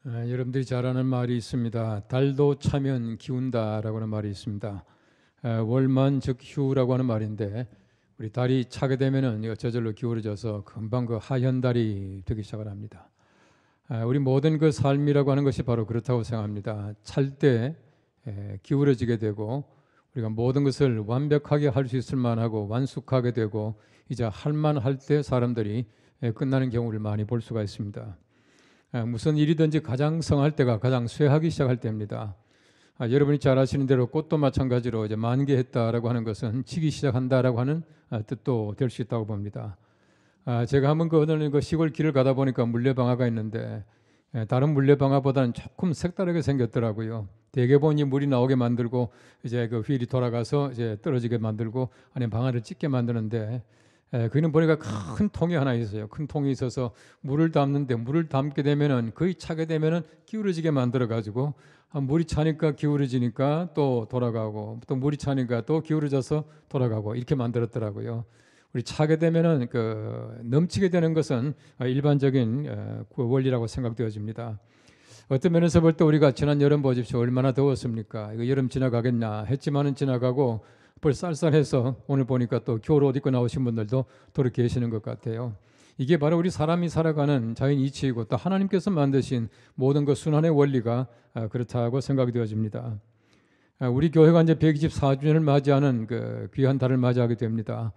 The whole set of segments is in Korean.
여러분들이 잘 아는 말이 있습니다. 달도 차면 기운다라고 하는 말이 있습니다. 월만 즉 휴라고 하는 말인데 우리 달이 차게 되면은 저절로 기울어져서 금방 그 하현 달이 되기 시작을 합니다. 우리 모든 그 삶이라고 하는 것이 바로 그렇다고 생각합니다. 찰 때 기울어지게 되고 우리가 모든 것을 완벽하게 할 수 있을 만하고 완숙하게 되고 이제 할 만할 때 사람들이 끝나는 경우를 많이 볼 수가 있습니다. 무슨 일이든지 가장 성할 때가 가장 쇠하기 시작할 때입니다. 여러분이 잘 아시는 대로 꽃도 마찬가지로 이제 만개했다라고 하는 것은 지기 시작한다라고 하는 뜻도 될 수 있다고 봅니다. 제가 한번 그 시골 길을 가다 보니까 물레방아가 있는데 다른 물레방아보다는 조금 색다르게 생겼더라고요. 대개 보니 물이 나오게 만들고 이제 그 휠이 돌아가서 이제 떨어지게 만들고 안에 방아를 찢게 만드는데 거기는 보니까 큰 통이 하나 있어요. 큰 통이 있어서 물을 담는데 물을 담게 되면은 거의 차게 되면은 기울어지게 만들어 가지고 물이 차니까 기울어지니까 또 돌아가고 또 물이 차니까 또 기울어져서 돌아가고 이렇게 만들었더라고요. 우리 차게 되면은 넘치게 되는 것은 일반적인 그 원리라고 생각되어집니다. 어떤 면에서 볼 때 우리가 지난 여름 보십시오. 얼마나 더웠습니까? 이거 여름 지나가겠나 했지만은 지나가고 벌써 쌀쌀해서 오늘 보니까 또 겨울 옷 입고 나오신 분들도 도로 계시는 것 같아요. 이게 바로 우리 사람이 살아가는 자연 이치이고 또 하나님께서 만드신 모든 그 순환의 원리가 그렇다고 생각이 되어집니다. 우리 교회가 이제 124주년을 맞이하는 그 귀한 달을 맞이하게 됩니다.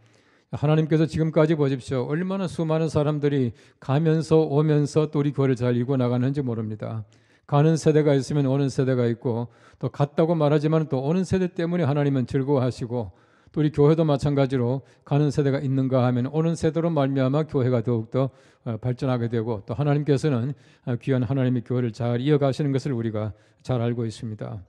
하나님께서 지금까지 보십시오. 얼마나 수많은 사람들이 가면서 오면서 또 우리 교회를 잘 이끌어 나가는지 모릅니다. 가는 세대가 있으면 오는 세대가 있고 또 갔다고 말하지만 또 오는 세대 때문에 하나님은 즐거워하시고 또 우리 교회도 마찬가지로 가는 세대가 있는가 하면 오는 세대로 말미암아 교회가 더욱더 발전하게 되고 또 하나님께서는 귀한 하나님의 교회를 잘 이어가시는 것을 우리가 잘 알고 있습니다.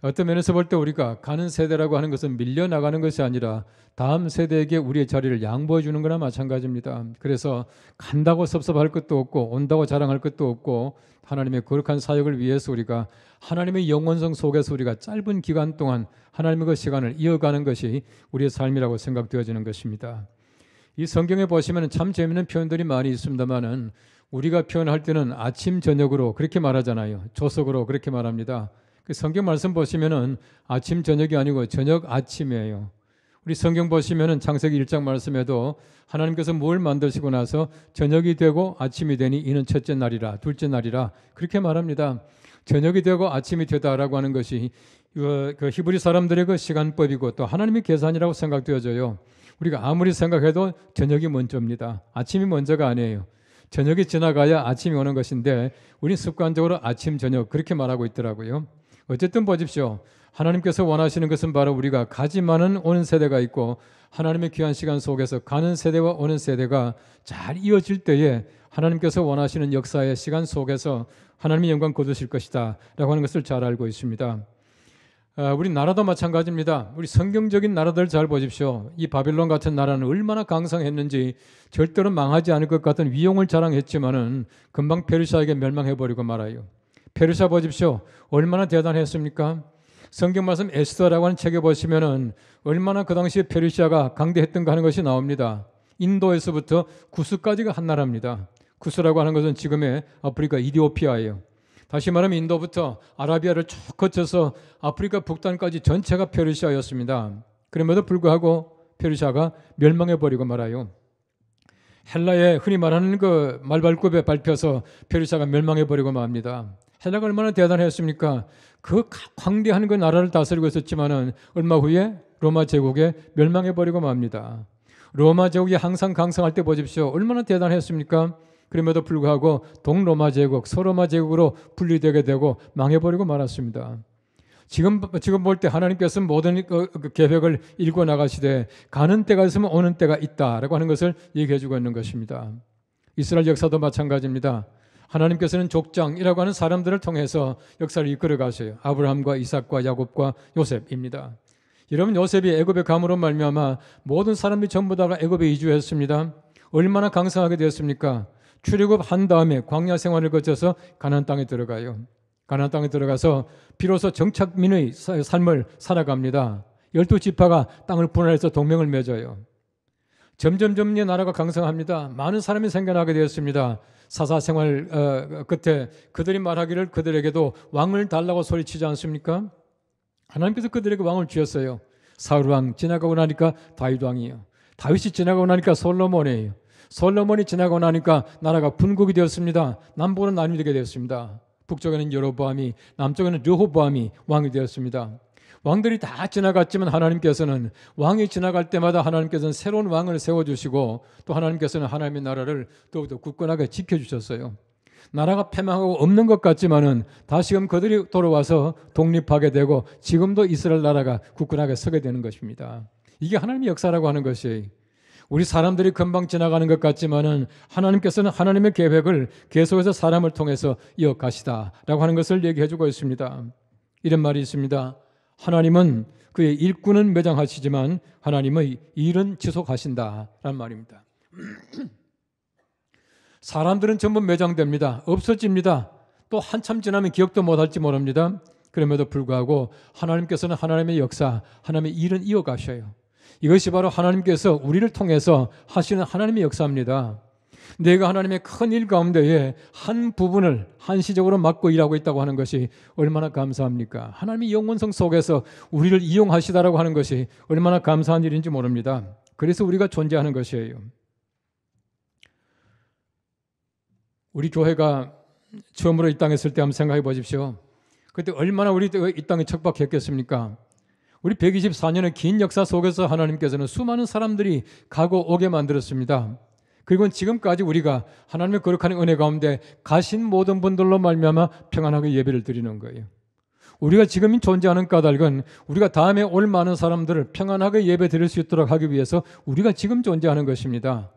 어떤 면에서 볼 때 우리가 가는 세대라고 하는 것은 밀려나가는 것이 아니라 다음 세대에게 우리의 자리를 양보해 주는 거나 마찬가지입니다. 그래서 간다고 섭섭할 것도 없고 온다고 자랑할 것도 없고 하나님의 거룩한 사역을 위해서 우리가 하나님의 영원성 속에서 우리가 짧은 기간 동안 하나님의 그 시간을 이어가는 것이 우리의 삶이라고 생각되어지는 것입니다. 이 성경에 보시면 참 재미있는 표현들이 많이 있습니다만은 우리가 표현할 때는 아침 저녁으로 그렇게 말하잖아요. 조석으로 그렇게 말합니다. 그 성경 말씀 보시면은 아침 저녁이 아니고 저녁 아침이에요. 우리 성경 보시면은 창세기 1장 말씀에도 하나님께서 뭘 만드시고 나서 저녁이 되고 아침이 되니 이는 첫째 날이라 둘째 날이라 그렇게 말합니다. 저녁이 되고 아침이 되다라고 하는 것이 그 히브리 사람들의 그 시간법이고 또 하나님의 계산이라고 생각되어져요. 우리가 아무리 생각해도 저녁이 먼저입니다. 아침이 먼저가 아니에요. 저녁이 지나가야 아침이 오는 것인데 우리는 습관적으로 아침 저녁 그렇게 말하고 있더라고요. 어쨌든 보십시오. 하나님께서 원하시는 것은 바로 우리가 가지만은 오는 세대가 있고 하나님의 귀한 시간 속에서 가는 세대와 오는 세대가 잘 이어질 때에 하나님께서 원하시는 역사의 시간 속에서 하나님의 영광 거두실 것이다 라고 하는 것을 잘 알고 있습니다. 우리 나라도 마찬가지입니다. 우리 성경적인 나라들 잘 보십시오. 이 바빌론 같은 나라는 얼마나 강성했는지 절대로 망하지 않을 것 같은 위용을 자랑했지만은 금방 페르시아에게 멸망해버리고 말아요. 페르시아 보십시오. 얼마나 대단했습니까? 성경 말씀 에스더라고 하는 책에 보시면은 얼마나 그 당시에 페르시아가 강대했던가 하는 것이 나옵니다. 인도에서부터 구스까지가 한 나라입니다. 구스라고 하는 것은 지금의 아프리카 이디오피아예요. 다시 말하면 인도부터 아라비아를 쭉 거쳐서 아프리카 북단까지 전체가 페르시아였습니다. 그럼에도 불구하고 페르시아가 멸망해버리고 말아요. 헬라에 흔히 말하는 그 말발굽에 밟혀서 페르시아가 멸망해버리고 맙니다. 헬라가 얼마나 대단했습니까? 그 광대한 그 나라를 다스리고 있었지만은 얼마 후에 로마 제국에 멸망해버리고 맙니다. 로마 제국이 항상 강성할 때 보십시오. 얼마나 대단했습니까? 그럼에도 불구하고 동로마 제국, 서로마 제국으로 분리되게 되고 망해버리고 말았습니다. 지금 볼 때 하나님께서는 모든 그 계획을 일궈 나가시되 가는 때가 있으면 오는 때가 있다라고 하는 것을 얘기해주고 있는 것입니다. 이스라엘 역사도 마찬가지입니다. 하나님께서는 족장이라고 하는 사람들을 통해서 역사를 이끌어 가세요. 아브라함과 이삭과 야곱과 요셉입니다. 여러분 요셉이 애굽에 감으로 말미암아 모든 사람들이 전부 다 애굽에 이주했습니다. 얼마나 강성하게 되었습니까? 출애굽한 다음에 광야 생활을 거쳐서 가나안 땅에 들어가요. 가나안 땅에 들어가서 비로소 정착민의 삶을 살아갑니다. 12지파가 땅을 분할해서 동맹을 맺어요. 점점 이 나라가 강성합니다. 많은 사람이 생겨나게 되었습니다. 사사생활 끝에 그들이 말하기를 그들에게도 왕을 달라고 소리치지 않습니까? 하나님께서 그들에게 왕을 주셨어요. 사울 왕 지나가고 나니까 다윗 왕이에요. 다윗이 지나가고 나니까 솔로몬이에요. 솔로몬이 지나가고 나니까 나라가 분국이 되었습니다. 남북으로 나뉘게 되었습니다. 북쪽에는 여로보암이, 남쪽에는 르호보암이 왕이 되었습니다. 왕들이 다 지나갔지만 하나님께서는 왕이 지나갈 때마다 하나님께서는 새로운 왕을 세워주시고 또 하나님께서는 하나님의 나라를 더욱더 굳건하게 지켜주셨어요. 나라가 패망하고 없는 것 같지만은 다시금 그들이 돌아와서 독립하게 되고 지금도 이스라엘 나라가 굳건하게 서게 되는 것입니다. 이게 하나님의 역사라고 하는 것이 우리 사람들이 금방 지나가는 것 같지만은 하나님께서는 하나님의 계획을 계속해서 사람을 통해서 이어가시다라고 하는 것을 얘기해 주고 있습니다. 이런 말이 있습니다. 하나님은 그의 일꾼은 매장하시지만 하나님의 일은 지속하신다라는 말입니다. 사람들은 전부 매장됩니다. 없어집니다. 또 한참 지나면 기억도 못할지 모릅니다. 그럼에도 불구하고 하나님께서는 하나님의 역사, 하나님의 일은 이어가셔요. 이것이 바로 하나님께서 우리를 통해서 하시는 하나님의 역사입니다. 내가 하나님의 큰 일 가운데에 한 부분을 한시적으로 맡고 일하고 있다고 하는 것이 얼마나 감사합니까? 하나님의 영원성 속에서 우리를 이용하시다라고 하는 것이 얼마나 감사한 일인지 모릅니다. 그래서 우리가 존재하는 것이에요. 우리 교회가 처음으로 이 땅에 있을 때 한번 생각해 보십시오. 그때 얼마나 우리 이 땅이 척박했겠습니까? 우리 124년의 긴 역사 속에서 하나님께서는 수많은 사람들이 가고 오게 만들었습니다. 그리고 지금까지 우리가 하나님의 거룩한 은혜 가운데 가신 모든 분들로 말미암아 평안하게 예배를 드리는 거예요. 우리가 지금 존재하는 까닭은 우리가 다음에 올 많은 사람들을 평안하게 예배 드릴 수 있도록 하기 위해서 우리가 지금 존재하는 것입니다.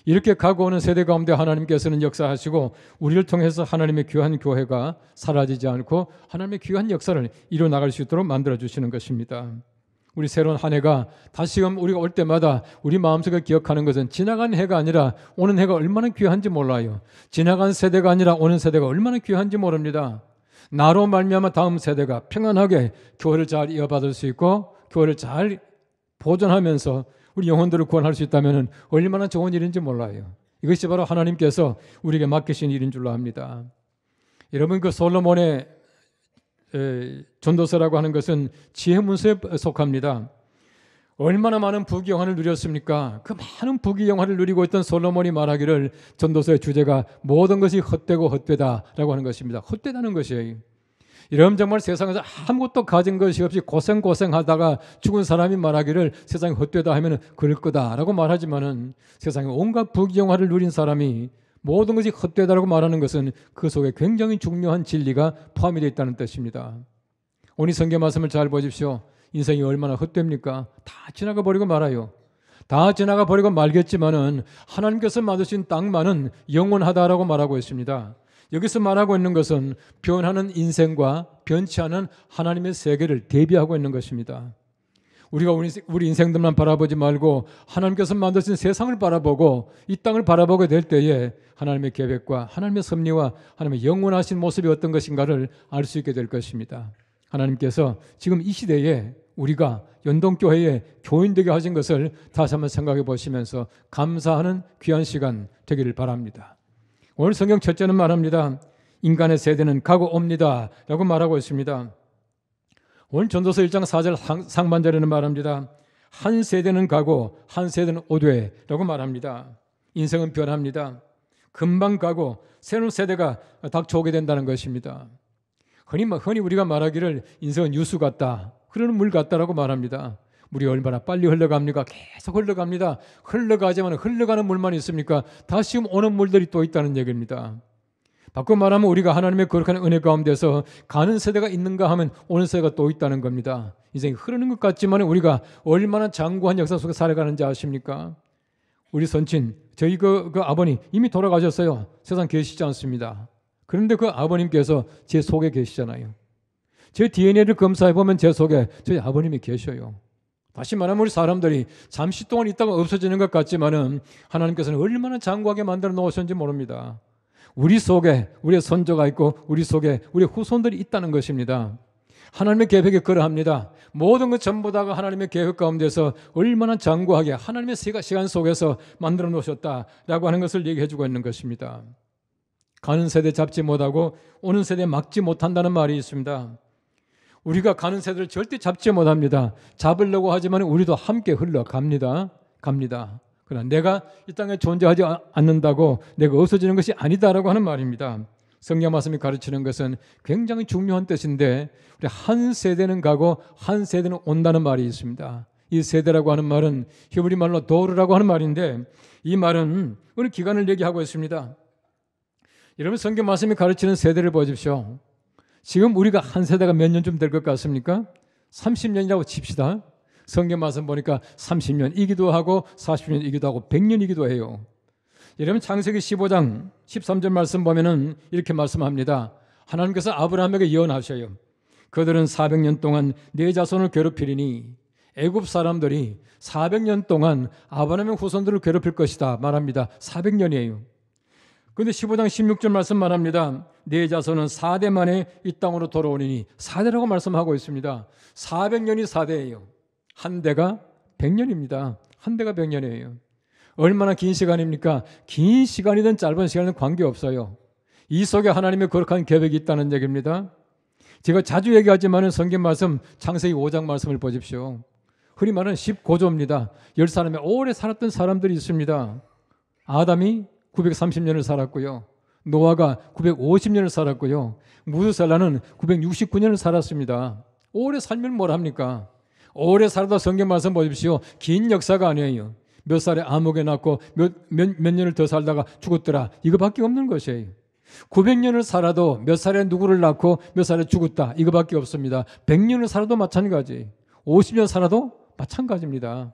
이렇게 가고 오는 세대 가운데 하나님께서는 역사하시고 우리를 통해서 하나님의 귀한 교회가 사라지지 않고 하나님의 귀한 역사를 이루어나갈 수 있도록 만들어주시는 것입니다. 우리 새로운 한 해가 다시금 우리가 올 때마다 우리 마음속에 기억하는 것은 지나간 해가 아니라 오는 해가 얼마나 귀한지 몰라요. 지나간 세대가 아니라 오는 세대가 얼마나 귀한지 모릅니다. 나로 말미암아 다음 세대가 평안하게 교회를 잘 이어받을 수 있고 교회를 잘 보존하면서 우리 영혼들을 구원할 수 있다면 얼마나 좋은 일인지 몰라요. 이것이 바로 하나님께서 우리에게 맡기신 일인 줄로 압니다. 여러분 그 솔로몬의 전도서라고 하는 것은 지혜 문서에 속합니다. 얼마나 많은 부귀영화를 누렸습니까? 그 많은 부귀영화를 누리고 있던 솔로몬이 말하기를 전도서의 주제가 모든 것이 헛되고 헛되다라고 하는 것입니다. 헛되다는 것이에요. 이러면 정말 세상에서 아무것도 가진 것이 없이 고생하다가 죽은 사람이 말하기를 세상이 헛되다 하면 그럴 거다라고 말하지만은 세상에 온갖 부귀영화를 누린 사람이 모든 것이 헛되다라고 말하는 것은 그 속에 굉장히 중요한 진리가 포함이 되어 있다는 뜻입니다. 오늘 성경 말씀을 잘 보십시오. 인생이 얼마나 헛됩니까? 다 지나가 버리고 말아요. 다 지나가 버리고 말겠지만은 하나님께서 만드신 땅만은 영원하다라고 말하고 있습니다. 여기서 말하고 있는 것은 변하는 인생과 변치 않은 하나님의 세계를 대비하고 있는 것입니다. 우리가 우리 인생들만 바라보지 말고 하나님께서 만드신 세상을 바라보고 이 땅을 바라보게 될 때에 하나님의 계획과 하나님의 섭리와 하나님의 영원하신 모습이 어떤 것인가를 알 수 있게 될 것입니다. 하나님께서 지금 이 시대에 우리가 연동교회의 교인 되게 하신 것을 다시 한번 생각해 보시면서 감사하는 귀한 시간 되기를 바랍니다. 오늘 성경 첫째는 말합니다. 인간의 세대는 가고 옵니다 라고 말하고 있습니다. 오늘 전도서 1장 4절 상반절에는 말합니다. 한 세대는 가고 한 세대는 오되 라고 말합니다. 인생은 변합니다. 금방 가고 새로운 세대가 닥쳐오게 된다는 것입니다. 흔히 우리가 말하기를 인생은 유수 같다, 흐르는 물 같다라고 말합니다. 물이 얼마나 빨리 흘러갑니까? 계속 흘러갑니다. 흘러가지만 흘러가는 물만 있습니까? 다시 오는 물들이 또 있다는 얘기입니다. 바꿔 말하면 우리가 하나님의 거룩한 은혜 가운데서 가는 세대가 있는가 하면 오는 세대가 또 있다는 겁니다. 인생이 흐르는 것 같지만 우리가 얼마나 장구한 역사 속에 살아가는지 아십니까? 우리 선친, 저희 그 아버님 이미 돌아가셨어요. 세상 계시지 않습니다. 그런데 그 아버님께서 제 속에 계시잖아요. 제 DNA를 검사해보면 제 속에 저희 아버님이 계셔요. 다시 말하면 우리 사람들이 잠시 동안 있다가 없어지는 것 같지만은 하나님께서는 얼마나 장구하게 만들어 놓으셨는지 모릅니다. 우리 속에 우리의 선조가 있고 우리 속에 우리의 후손들이 있다는 것입니다. 하나님의 계획이 그러합니다. 모든 것 전부 다가 하나님의 계획 가운데서 얼마나 장구하게 하나님의 시간 속에서 만들어 놓으셨다라고 하는 것을 얘기해 주고 있는 것입니다. 가는 세대 잡지 못하고 오는 세대 막지 못한다는 말이 있습니다. 우리가 가는 세대를 절대 잡지 못합니다. 잡으려고 하지만 우리도 함께 흘러갑니다. 갑니다. 그러나 내가 이 땅에 존재하지 않는다고 내가 없어지는 것이 아니다라고 하는 말입니다. 성경 말씀이 가르치는 것은 굉장히 중요한 뜻인데 우리 한 세대는 가고 한 세대는 온다는 말이 있습니다. 이 세대라고 하는 말은 히브리 말로 도르라고 하는 말인데 이 말은 어느 기간을 얘기하고 있습니다. 여러분 성경 말씀이 가르치는 세대를 보십시오. 지금 우리가 한 세대가 몇 년쯤 될 것 같습니까? 30년이라고 칩시다. 성경 말씀 보니까 30년이기도 하고 40년이기도 하고 100년이기도 해요. 여러분 창세기 15장 13절 말씀 보면은 이렇게 말씀합니다. 하나님께서 아브라함에게 예언하셔요. 그들은 400년 동안 네 자손을 괴롭히리니 애굽 사람들이 400년 동안 아브라함의 후손들을 괴롭힐 것이다 말합니다. 400년이에요. 그런데 15장 16절 말씀 말합니다. 네 자손은 4대 만에 이 땅으로 돌아오니 4대라고 말씀하고 있습니다. 400년이 4대예요. 한 대가 100년입니다. 한 대가 100년이에요. 얼마나 긴 시간입니까? 긴 시간이든 짧은 시간이든 관계없어요. 이 속에 하나님의 거룩한 계획이 있다는 얘기입니다. 제가 자주 얘기하지만 성경 말씀 창세기 5장 말씀을 보십시오. 흔히 말하는 10고조입니다. 10사람에 오래 살았던 사람들이 있습니다. 아담이 930년을 살았고요. 노아가 950년을 살았고요. 무드셀라는 969년을 살았습니다. 오래 살면 뭘 합니까? 오래 살다 성경 말씀 보십시오. 긴 역사가 아니에요. 몇 살에 암흑에 낳고 몇 년을 더 살다가 죽었더라. 이거밖에 없는 것이에요. 900년을 살아도 몇 살에 누구를 낳고 몇 살에 죽었다. 이거밖에 없습니다. 100년을 살아도 마찬가지. 50년 살아도 마찬가지입니다.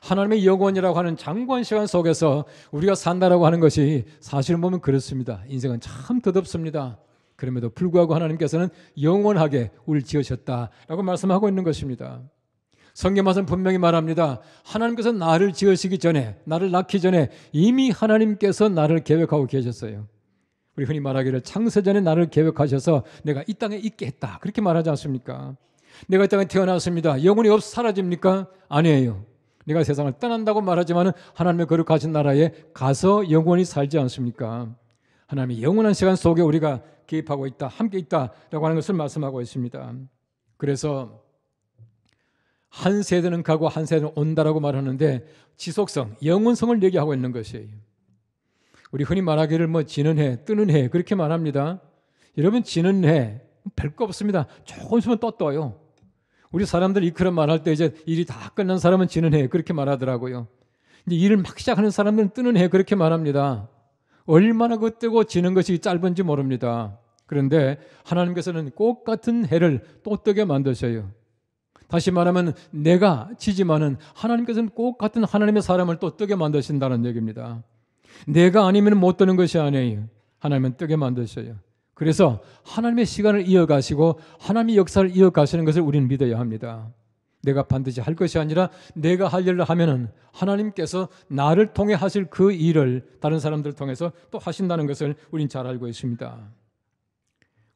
하나님의 영원이라고 하는 장관 시간 속에서 우리가 산다라고 하는 것이 사실은 보면 그렇습니다. 인생은 참 덧없습니다. 그럼에도 불구하고 하나님께서는 영원하게 우리를 지으셨다라고 말씀하고 있는 것입니다. 성경 말씀 분명히 말합니다. 하나님께서 나를 지으시기 전에, 나를 낳기 전에 이미 하나님께서 나를 계획하고 계셨어요. 우리 흔히 말하기를 창세전에 나를 계획하셔서 내가 이 땅에 있게 했다. 그렇게 말하지 않습니까? 내가 이 땅에 태어났습니다. 영원히 없어 사라집니까? 아니에요. 내가 세상을 떠난다고 말하지만 하나님의 거룩하신 나라에 가서 영원히 살지 않습니까? 하나님의 영원한 시간 속에 우리가 개입하고 있다, 함께 있다라고 하는 것을 말씀하고 있습니다. 그래서 한 세대는 가고 한 세대는 온다라고 말하는데 지속성, 영원성을 얘기하고 있는 것이에요. 우리 흔히 말하기를 지는 해, 뜨는 해 그렇게 말합니다. 여러분 지는 해 별거 없습니다. 조금 있으면 또 떠요. 우리 사람들이 그런 말할 때 이제 일이 다 끝난 사람은 지는 해 그렇게 말하더라고요. 이제 일을 막 시작하는 사람들은 뜨는 해 그렇게 말합니다. 얼마나 그 뜨고 지는 것이 짧은지 모릅니다. 그런데 하나님께서는 꼭 같은 해를 또 뜨게 만드셔요. 다시 말하면 내가 지지만은 하나님께서는 꼭 같은 하나님의 사람을 또 뜨게 만드신다는 얘기입니다. 내가 아니면 못 뜨는 것이 아니에요. 하나님은 뜨게 만드셔요. 그래서 하나님의 시간을 이어가시고 하나님의 역사를 이어가시는 것을 우리는 믿어야 합니다. 내가 반드시 할 것이 아니라 내가 할 일을 하면은 하나님께서 나를 통해 하실 그 일을 다른 사람들을 통해서 또 하신다는 것을 우리는 잘 알고 있습니다.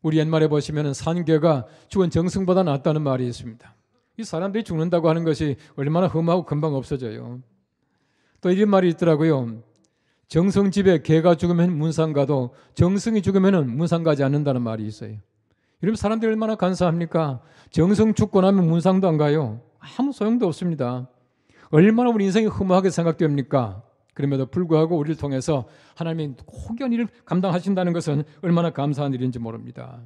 우리 옛말에 보시면은 산개가 죽은 정승보다 낫다는 말이 있습니다. 이 사람들이 죽는다고 하는 것이 얼마나 험하고 금방 없어져요. 또 이런 말이 있더라고요. 정성집에 개가 죽으면 문상 가도 정성이 죽으면 문상 가지 않는다는 말이 있어요. 이러면 사람들이 얼마나 간사합니까? 정성 죽고 나면 문상도 안 가요. 아무 소용도 없습니다. 얼마나 우리 인생이 허무하게 생각됩니까? 그럼에도 불구하고 우리를 통해서 하나님이 혹연 일을 감당하신다는 것은 얼마나 감사한 일인지 모릅니다.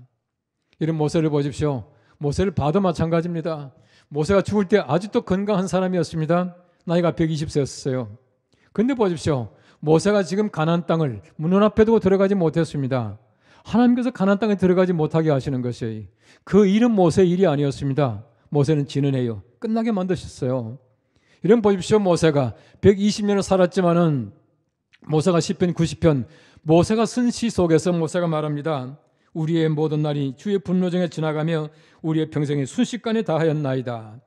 이런 모세를 보십시오. 모세를 봐도 마찬가지입니다. 모세가 죽을 때 아직도 건강한 사람이었습니다. 나이가 120세였어요. 그런데 보십시오. 모세가 지금 가나안 땅을 문 앞에 두고 들어가지 못했습니다. 하나님께서 가나안 땅에 들어가지 못하게 하시는 것이 그 일은 모세의 일이 아니었습니다. 모세는 지는 해요. 끝나게 만드셨어요. 이런 보십시오. 모세가 120년을 살았지만은 모세가 시편 90편 모세가 쓴 시 속에서 모세가 말합니다. 우리의 모든 날이 주의 분노 중에 지나가며 우리의 평생이 순식간에 다하였나이다.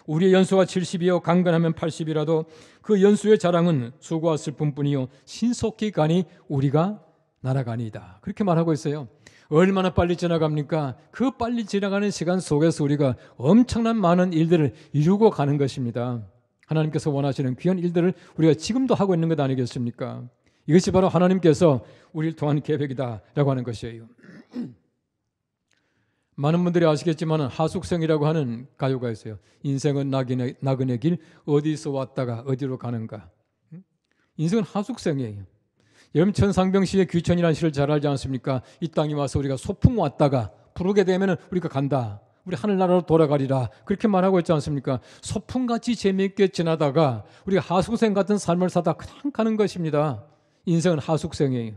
우리의 연수가 70이요 강건하면 80이라도 그 연수의 자랑은 수고와 슬픔뿐이요 신속히 가니 우리가 날아가니이다. 그렇게 말하고 있어요. 얼마나 빨리 지나갑니까? 그 빨리 지나가는 시간 속에서 우리가 엄청난 많은 일들을 이루고 가는 것입니다. 하나님께서 원하시는 귀한 일들을 우리가 지금도 하고 있는 것 아니겠습니까? 이것이 바로 하나님께서 우리를 통한 계획이다라고 하는 것이에요. 많은 분들이 아시겠지만 하숙생이라고 하는 가요가 있어요. 인생은 나그네 길 어디서 왔다가 어디로 가는가. 인생은 하숙생이에요. 여러분 천상병시의 귀천이라는 시를 잘 알지 않습니까? 이 땅에 와서 우리가 소풍 왔다가 부르게 되면 우리가 간다. 우리 하늘나라로 돌아가리라. 그렇게 말하고 있지 않습니까? 소풍같이 재미있게 지나다가 우리가 하숙생 같은 삶을 사다 그냥 가는 것입니다. 인생은 하숙생이에요.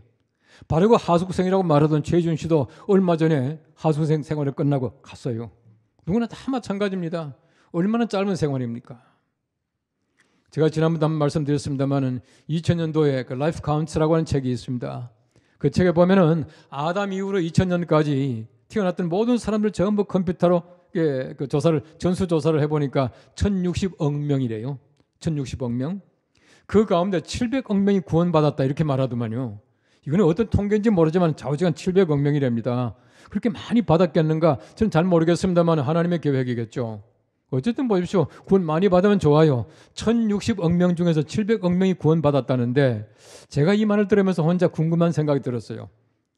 바로 그 하숙생이라고 말하던 최준 씨도 얼마 전에 하숙생 생활을 끝나고 갔어요. 누구나 다 마찬가지입니다. 얼마나 짧은 생활입니까? 제가 지난번에 한번 말씀드렸습니다만 2000년도에 그 라이프 카운트라고 하는 책이 있습니다. 그 책에 보면은 아담 이후로 2000년까지 태어났던 모든 사람들 전부 컴퓨터로 그 전수 조사를 해보니까 1060억 명이래요. 1060억 명. 그 가운데 700억 명이 구원받았다 이렇게 말하더만요. 이거는 어떤 통계인지 모르지만 좌우지간 700억 명이랍니다. 그렇게 많이 받았겠는가? 저는 잘 모르겠습니다만 하나님의 계획이겠죠. 어쨌든 보십시오. 구원 많이 받으면 좋아요. 1060억 명 중에서 700억 명이 구원받았다는데 제가 이 말을 들으면서 혼자 궁금한 생각이 들었어요.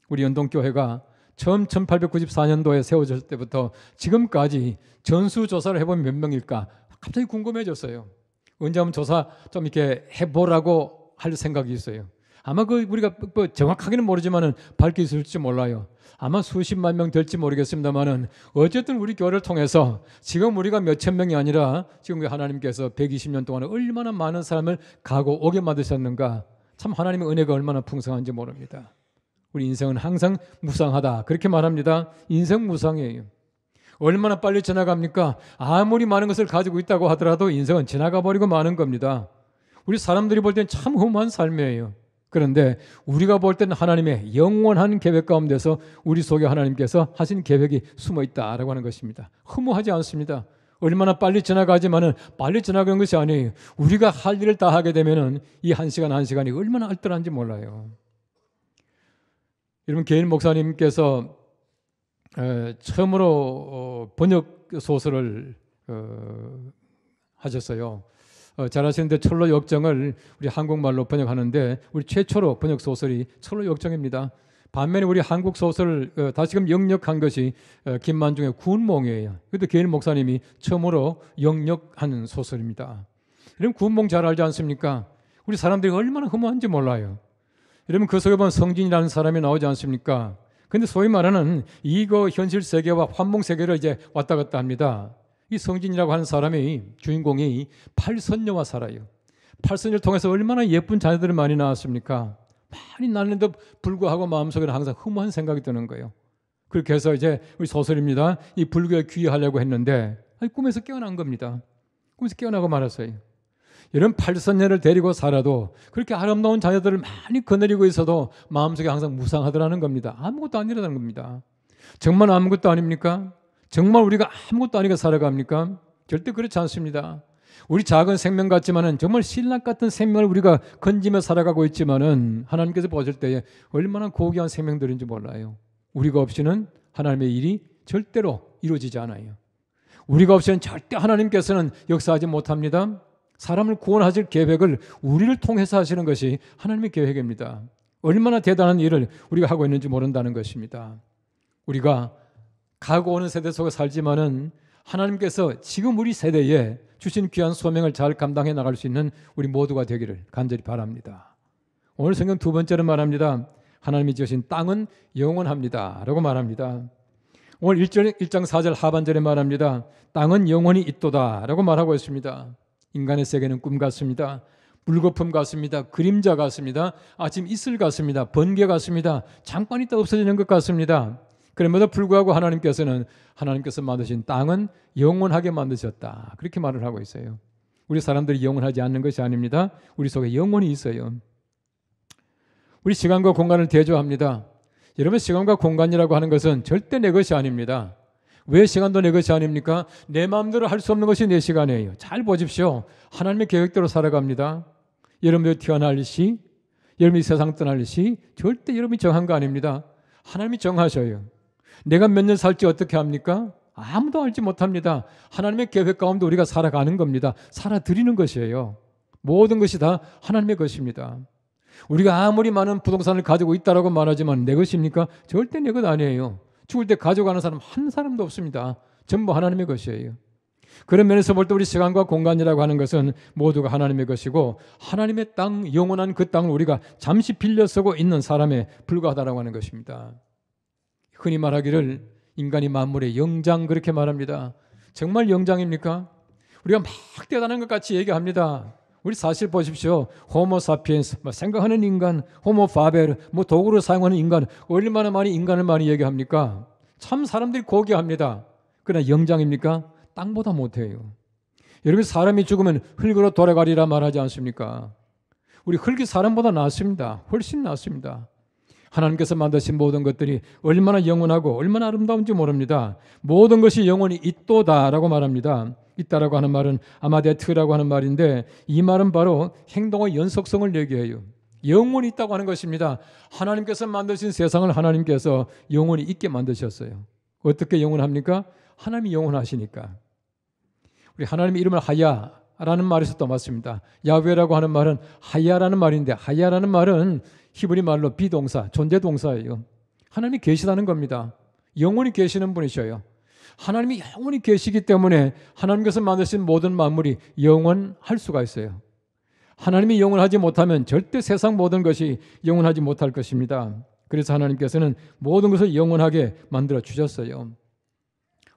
우리 연동교회가 처음 1894년도에 세워졌을 때부터 지금까지 전수조사를 해보면 몇 명일까? 갑자기 궁금해졌어요. 언제 한번 조사 좀 이렇게 해보라고 할 생각이 있어요. 아마 우리가 정확하게는 모르지만은 밝힐 수 있을지 몰라요. 아마 수십만 명 될지 모르겠습니다만은 어쨌든 우리 교회를 통해서 지금 우리가 몇천 명이 아니라 지금 하나님께서 120년 동안 얼마나 많은 사람을 가고 오게 만드셨는가. 참 하나님의 은혜가 얼마나 풍성한지 모릅니다. 우리 인생은 항상 무상하다. 그렇게 말합니다. 인생 무상이에요. 얼마나 빨리 지나갑니까? 아무리 많은 것을 가지고 있다고 하더라도 인생은 지나가 버리고 마는 겁니다. 우리 사람들이 볼 때는 참 허무한 삶이에요. 그런데 우리가 볼 때는 하나님의 영원한 계획 가운데서 우리 속에 하나님께서 하신 계획이 숨어 있다라고 하는 것입니다. 허무하지 않습니다. 얼마나 빨리 지나가지만은 빨리 지나가는 것이 아니에요. 우리가 할 일을 다 하게 되면은 이 한 시간 한 시간이 얼마나 알뜰한지 몰라요. 여러분 개인 목사님께서 처음으로 번역 소설을 하셨어요. 잘 아시는데 철로 역정을 우리 한국말로 번역하는데 우리 최초로 번역 소설이 철로 역정입니다. 반면에 우리 한국 소설을 다시금 영역한 것이 김만중의 군몽이에요. 그것도 개인 목사님이 처음으로 영역한 소설입니다. 여러분 군몽 잘 알지 않습니까? 우리 사람들이 얼마나 허무한지 몰라요. 여러분 그 속에 보면 성진이라는 사람이 나오지 않습니까? 근데 소위 말하는 이거 현실 세계와 환몽 세계를 이제 왔다 갔다 합니다. 이 성진이라고 하는 사람이 주인공이 8선녀와 살아요. 8선녀를 통해서 얼마나 예쁜 자녀들이 많이 나왔습니까? 많이 낳는데도 불구하고 마음속에는 항상 허무한 생각이 드는 거예요. 그렇게 해서 이제 우리 소설입니다. 이 불교에 귀의하려고 했는데 꿈에서 깨어난 겁니다. 꿈에서 깨어나고 말았어요. 이런 8선녀를 데리고 살아도 그렇게 아름다운 자녀들을 많이 거느리고 있어도 마음속에 항상 무상하더라는 겁니다. 아무것도 아니라는 겁니다. 정말 아무것도 아닙니까? 정말 우리가 아무것도 아니게 살아갑니까? 절대 그렇지 않습니다. 우리 작은 생명 같지만은 정말 신랑 같은 생명을 우리가 건지며 살아가고 있지만은 하나님께서 보실 때에 얼마나 고귀한 생명들인지 몰라요. 우리가 없이는 하나님의 일이 절대로 이루어지지 않아요. 우리가 없이는 절대 하나님께서는 역사하지 못합니다. 사람을 구원하실 계획을 우리를 통해서 하시는 것이 하나님의 계획입니다. 얼마나 대단한 일을 우리가 하고 있는지 모른다는 것입니다. 우리가 가고 오는 세대 속에 살지만은 하나님께서 지금 우리 세대에 주신 귀한 소명을 잘 감당해 나갈 수 있는 우리 모두가 되기를 간절히 바랍니다. 오늘 성경 두 번째로 말합니다. 하나님이 지으신 땅은 영원합니다 라고 말합니다. 오늘 1장 4절 하반절에 말합니다. 땅은 영원히 있도다 라고 말하고 있습니다. 인간의 세계는 꿈 같습니다. 물거품 같습니다. 그림자 같습니다. 아침 이슬 같습니다. 번개 같습니다. 잠깐 있다 없어지는 것 같습니다. 그럼에도 불구하고 하나님께서 만드신 땅은 영원하게 만드셨다. 그렇게 말을 하고 있어요. 우리 사람들이 영원하지 않는 것이 아닙니다. 우리 속에 영혼이 있어요. 우리 시간과 공간을 대조합니다. 여러분 시간과 공간이라고 하는 것은 절대 내 것이 아닙니다. 왜 시간도 내 것이 아닙니까? 내 마음대로 할 수 없는 것이 내 시간이에요. 잘 보십시오. 하나님의 계획대로 살아갑니다. 여러분들이 태어날 시, 여러분이 세상 떠날 시 절대 여러분이 정한 거 아닙니다. 하나님이 정하셔요. 내가 몇 년 살지 어떻게 합니까? 아무도 알지 못합니다. 하나님의 계획 가운데 우리가 살아가는 겁니다. 살아드리는 것이에요. 모든 것이 다 하나님의 것입니다. 우리가 아무리 많은 부동산을 가지고 있다라고 말하지만 내 것입니까? 절대 내 것 아니에요. 죽을 때 가져가는 사람 한 사람도 없습니다. 전부 하나님의 것이에요. 그런 면에서 볼 때 우리 시간과 공간이라고 하는 것은 모두가 하나님의 것이고 하나님의 땅, 영원한 그 땅을 우리가 잠시 빌려 쓰고 있는 사람에 불과하다라고 하는 것입니다. 흔히 말하기를 인간이 만물의 영장 그렇게 말합니다. 정말 영장입니까? 우리가 막 대단한 것 같이 얘기합니다. 우리 사실 보십시오. 호모 사피엔스, 생각하는 인간, 호모 파베르, 도구를 사용하는 인간, 얼마나 많이 인간을 많이 얘기합니까? 참 사람들이 고귀합니다. 그러나 영장입니까? 땅보다 못해요. 여러분 사람이 죽으면 흙으로 돌아가리라 말하지 않습니까? 우리 흙이 사람보다 낫습니다. 훨씬 낫습니다. 하나님께서 만드신 모든 것들이 얼마나 영원하고 얼마나 아름다운지 모릅니다. 모든 것이 영원히 있도다라고 말합니다. 있다라고 하는 말은 아마데트라고 하는 말인데 이 말은 바로 행동의 연속성을 얘기해요. 영원히 있다고 하는 것입니다. 하나님께서 만드신 세상을 하나님께서 영원히 있게 만드셨어요. 어떻게 영원합니까? 하나님이 영원하시니까. 우리 하나님의 이름을 하야라는 말에서 또 맞습니다. 야훼라고 하는 말은 하야라는 말인데 하야라는 말은 히브리 말로 비동사, 존재 동사예요. 하나님이 계시다는 겁니다. 영원히 계시는 분이셔요. 하나님이 영원히 계시기 때문에 하나님께서 만드신 모든 만물이 영원할 수가 있어요. 하나님이 영원하지 못하면 절대 세상 모든 것이 영원하지 못할 것입니다. 그래서 하나님께서는 모든 것을 영원하게 만들어 주셨어요.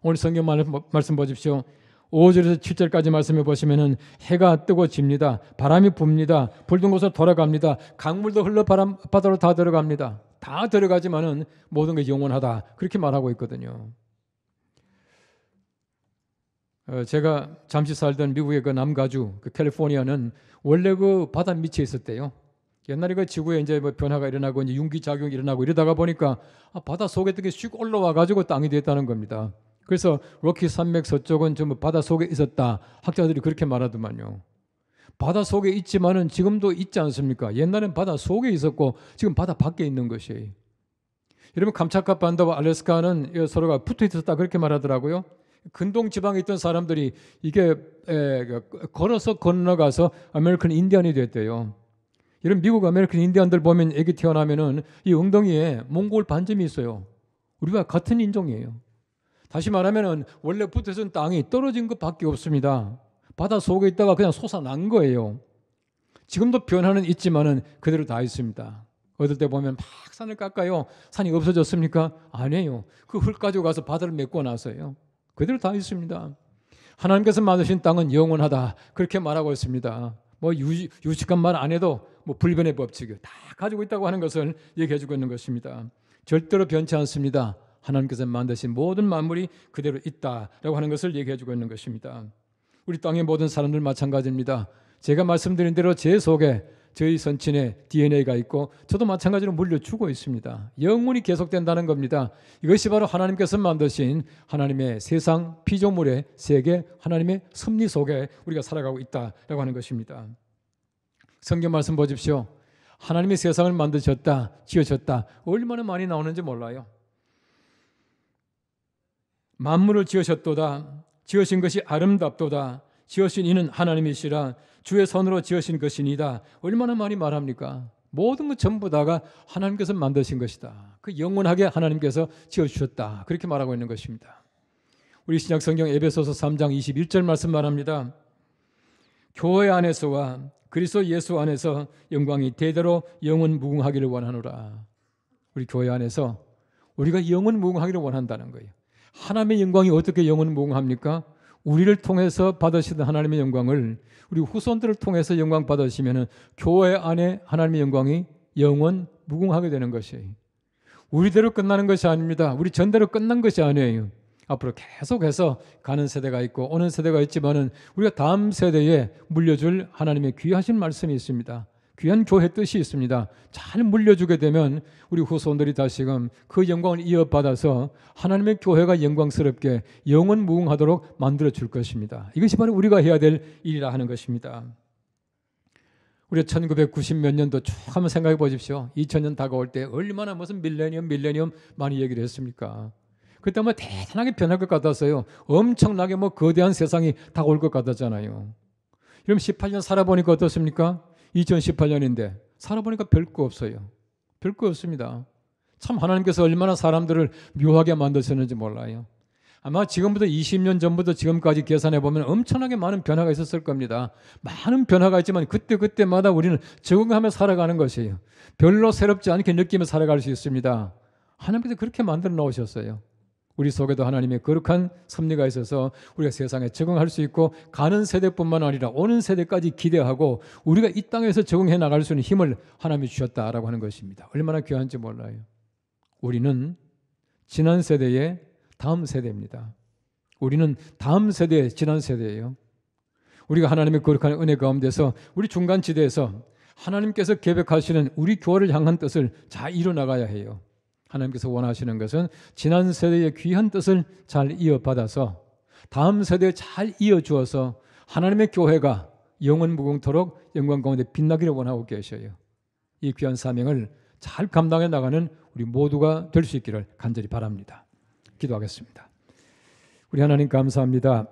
오늘 성경 말씀 보십시오. 5절에서 7절까지 말씀해 보시면은 해가 뜨고 집니다. 바람이 붑니다. 불든 곳으로 돌아갑니다. 강물도 흘러 바다로 다 들어갑니다. 다 들어가지만은 모든 것이 영원하다. 그렇게 말하고 있거든요. 제가 잠시 살던 미국의 그 남가주, 그 캘리포니아는 원래 그 바다 밑에 있었대요. 옛날에 그 지구에 이제 변화가 일어나고 이제 융기 작용이 일어나고 이러다가 보니까 바다 속에 되게 슉 올라와 가지고 땅이 됐다는 겁니다. 그래서 로키 산맥 서쪽은 전부 바다 속에 있었다. 학자들이 그렇게 말하더만요. 바다 속에 있지만은 지금도 있지 않습니까? 옛날엔 바다 속에 있었고 지금 바다 밖에 있는 것이에요. 여러분 감차카 반도와 알래스카는 서로가 붙어 있었다 그렇게 말하더라고요. 근동 지방에 있던 사람들이 이게 걸어서 건너가서 아메리칸 인디언이 됐대요. 이런 미국 아메리칸 인디언들 보면 애기 태어나면은 이 엉덩이에 몽골 반점이 있어요. 우리와 같은 인종이에요. 다시 말하면은 원래 붙어있던 땅이 떨어진 것밖에 없습니다. 바다 속에 있다가 그냥 솟아난 거예요. 지금도 변화는 있지만은 그대로 다 있습니다. 어떨 때 보면 막 산을 깎아요. 산이 없어졌습니까? 아니에요. 그 흙 가지고 가서 바다를 메꿔 놨어요. 그대로 다 있습니다. 하나님께서 만드신 땅은 영원하다. 그렇게 말하고 있습니다. 유식한 말 안 해도 불변의 법칙을 다 가지고 있다고 하는 것을 얘기해 주고 있는 것입니다. 절대로 변치 않습니다. 하나님께서 만드신 모든 만물이 그대로 있다라고 하는 것을 얘기해 주고 있는 것입니다. 우리 땅의 모든 사람들 마찬가지입니다. 제가 말씀드린 대로 제 속에 저희 선친의 DNA가 있고 저도 마찬가지로 물려주고 있습니다. 영원히 계속된다는 겁니다. 이것이 바로 하나님께서 만드신 하나님의 세상 피조물의 세계, 하나님의 섭리 속에 우리가 살아가고 있다라고 하는 것입니다. 성경 말씀 보십시오. 하나님이 세상을 만드셨다, 지으셨다. 얼마나 많이 나오는지 몰라요. 만물을 지으셨도다. 지으신 것이 아름답도다. 지으신 이는 하나님이시라. 주의 손으로 지으신 것이니다. 얼마나 많이 말합니까? 모든 것 전부 다가 하나님께서 만드신 것이다. 그 영원하게 하나님께서 지어주셨다. 그렇게 말하고 있는 것입니다. 우리 신약 성경 에베소서 3장 21절 말씀 말합니다. 교회 안에서와 그리스도 예수 안에서 영광이 대대로 영원 무궁하기를 원하노라. 우리 교회 안에서 우리가 영원 무궁하기를 원한다는 거예요. 하나님의 영광이 어떻게 영원 무궁합니까? 우리를 통해서 받으시던 하나님의 영광을 우리 후손들을 통해서 영광 받으시면은 교회 안에 하나님의 영광이 영원 무궁하게 되는 것이에요. 우리대로 끝나는 것이 아닙니다. 우리 전대로 끝난 것이 아니에요. 앞으로 계속해서 가는 세대가 있고 오는 세대가 있지만은 우리가 다음 세대에 물려줄 하나님의 귀하신 말씀이 있습니다. 귀한 교회 뜻이 있습니다. 잘 물려주게 되면 우리 후손들이 다시금 그 영광을 이어받아서 하나님의 교회가 영광스럽게 영원 무궁하도록 만들어 줄 것입니다. 이것이 바로 우리가 해야 될 일이라 하는 것입니다. 우리가 1990 몇 년도 쭉 한번 생각해 보십시오. 2000년 다가올 때 얼마나 무슨 밀레니엄 많이 얘기를 했습니까? 그때 대단하게 변할 것 같았어요. 엄청나게 거대한 세상이 다가올 것 같았잖아요. 그럼 18년 살아보니까 어떻습니까? 2018년인데 살아보니까 별거 없어요. 별거 없습니다. 참 하나님께서 얼마나 사람들을 묘하게 만드셨는지 몰라요. 아마 지금부터 20년 전부터 지금까지 계산해 보면 엄청나게 많은 변화가 있었을 겁니다. 많은 변화가 있지만 그때마다 우리는 적응하며 살아가는 것이에요. 별로 새롭지 않게 느끼며 살아갈 수 있습니다. 하나님께서 그렇게 만들어 놓으셨어요. 우리 속에도 하나님의 거룩한 섭리가 있어서 우리가 세상에 적응할 수 있고 가는 세대뿐만 아니라 오는 세대까지 기대하고 우리가 이 땅에서 적응해 나갈 수 있는 힘을 하나님이 주셨다라고 하는 것입니다. 얼마나 귀한지 몰라요. 우리는 지난 세대의 다음 세대입니다. 우리는 다음 세대의 지난 세대예요. 우리가 하나님의 거룩한 은혜 가운데서 우리 중간지대에서 하나님께서 계획하시는 우리 교회를 향한 뜻을 잘 이뤄나가야 해요. 하나님께서 원하시는 것은 지난 세대의 귀한 뜻을 잘 이어받아서 다음 세대에 잘 이어주어서 하나님의 교회가 영원 무궁토록 영광 가운데 빛나기를 원하고 계셔요. 이 귀한 사명을 잘 감당해 나가는 우리 모두가 될 수 있기를 간절히 바랍니다. 기도하겠습니다. 우리 하나님 감사합니다.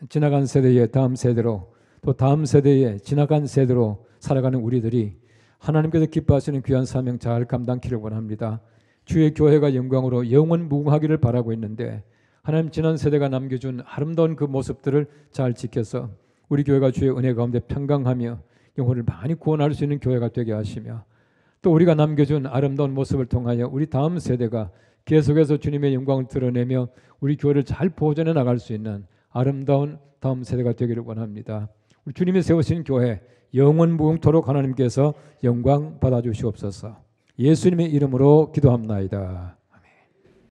지나간 세대의 다음 세대로 또 다음 세대의 지나간 세대로 살아가는 우리들이 하나님께서 기뻐하시는 귀한 사명 잘 감당키를 원합니다. 주의 교회가 영광으로 영원 무궁하기를 바라고 있는데 하나님 지난 세대가 남겨준 아름다운 그 모습들을 잘 지켜서 우리 교회가 주의 은혜 가운데 평강하며 영혼을 많이 구원할 수 있는 교회가 되게 하시며 또 우리가 남겨준 아름다운 모습을 통하여 우리 다음 세대가 계속해서 주님의 영광을 드러내며 우리 교회를 잘 보존해 나갈 수 있는 아름다운 다음 세대가 되기를 원합니다. 우리 주님이 세우신 교회 영원 무궁토록 하나님께서 영광 받아주시옵소서. 예수님의 이름으로 기도합나이다.